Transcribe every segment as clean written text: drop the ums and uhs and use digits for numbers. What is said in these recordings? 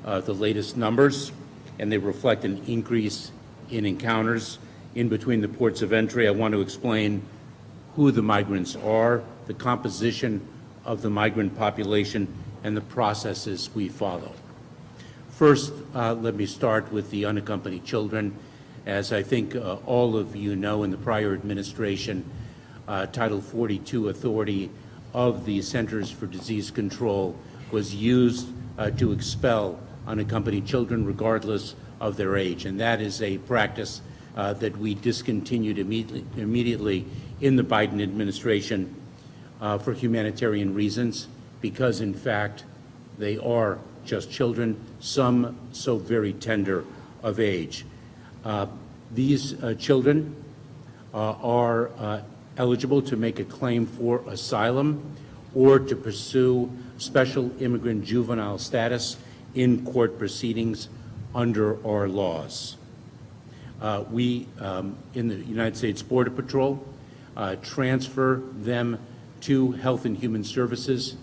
the latest numbers, and they reflect an increase in encounters in between the ports of entry. I want to explain who the migrants are, the composition of the migrant population, and the processes we follow. First, let me start with the unaccompanied children. As I think all of you know, in the prior administration, Title 42 authority of the Centers for Disease Control was used to expel unaccompanied children regardless of their age. And that is a practice that we discontinued immediately in the Biden administration for humanitarian reasons, because in fact they are just children, some so very tender of age. These children are eligible to make a claim for asylum or to pursue special immigrant juvenile status in court proceedings under our laws. We, in the United States Border Patrol, transfer them to Health and Human Services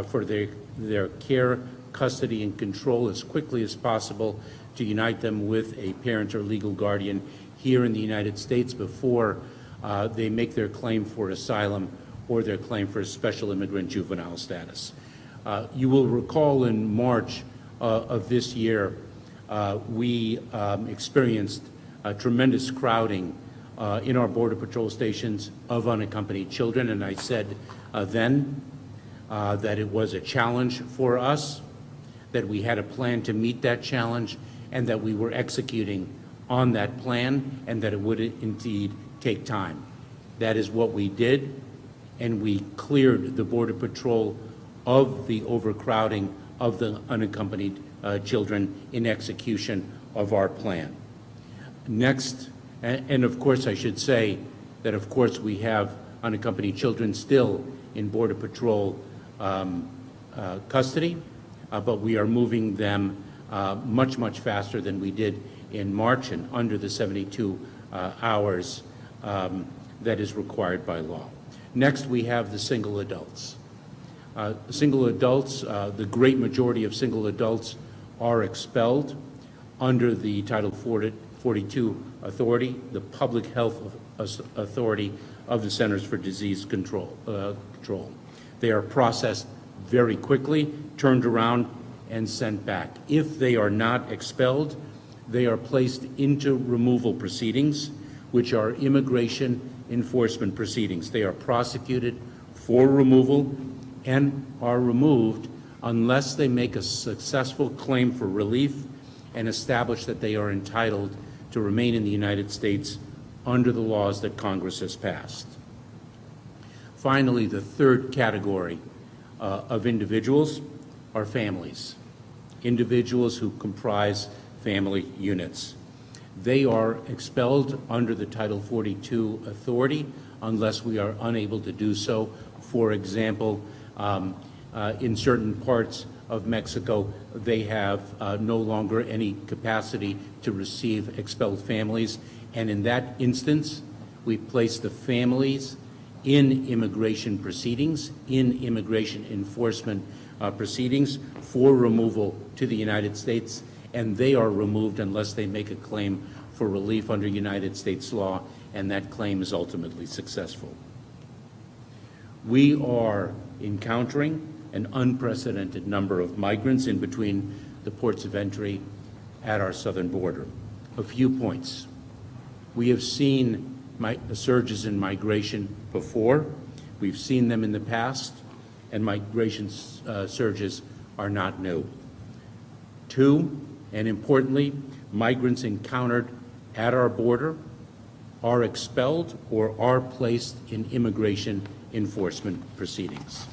for their care, custody, and control as quickly as possible to unite them with a parent or legal guardian here in the United States before they make their claim for asylum or their claim for special immigrant juvenile status. You will recall in March of this year, we experienced tremendous crowding in our Border Patrol stations of unaccompanied children, and I said then that it was a challenge for us, that we had a plan to meet that challenge, and that we were executing on that plan, and that it would indeed take time. That is what we did, and we cleared the Border Patrol of the overcrowding of the unaccompanied children in execution of our plan. Next, and of course I should say that of course we have unaccompanied children still in Border Patrol custody, but we are moving them much, much faster than we did in March and under the 72 hours that is required by law. Next, we have the single adults. Single adults, the great majority of single adults are expelled under the Title 42 authority, the public health authority of the Centers for Disease Control. They are processed very quickly, turned around, and sent back. If they are not expelled, they are placed into removal proceedings, which are immigration enforcement proceedings. They are prosecuted for removal and are removed unless they make a successful claim for relief and establish that they are entitled to remain in the United States under the laws that Congress has passed. Finally, the third category of individuals are families, individuals who comprise family units. They are expelled under the Title 42 authority unless we are unable to do so. For example, in certain parts of Mexico, they have no longer any capacity to receive expelled families, and in that instance, we place the families in immigration proceedings, in immigration enforcement proceedings for removal to the United States, and they are removed unless they make a claim for relief under United States law, and that claim is ultimately successful. We are encountering an unprecedented number of migrants in between the ports of entry at our southern border. A few points. We have seen surges in migration before. We've seen them in the past, and migration surges are not new. Two, and importantly, migrants encountered at our border are expelled or are placed in immigration enforcement proceedings.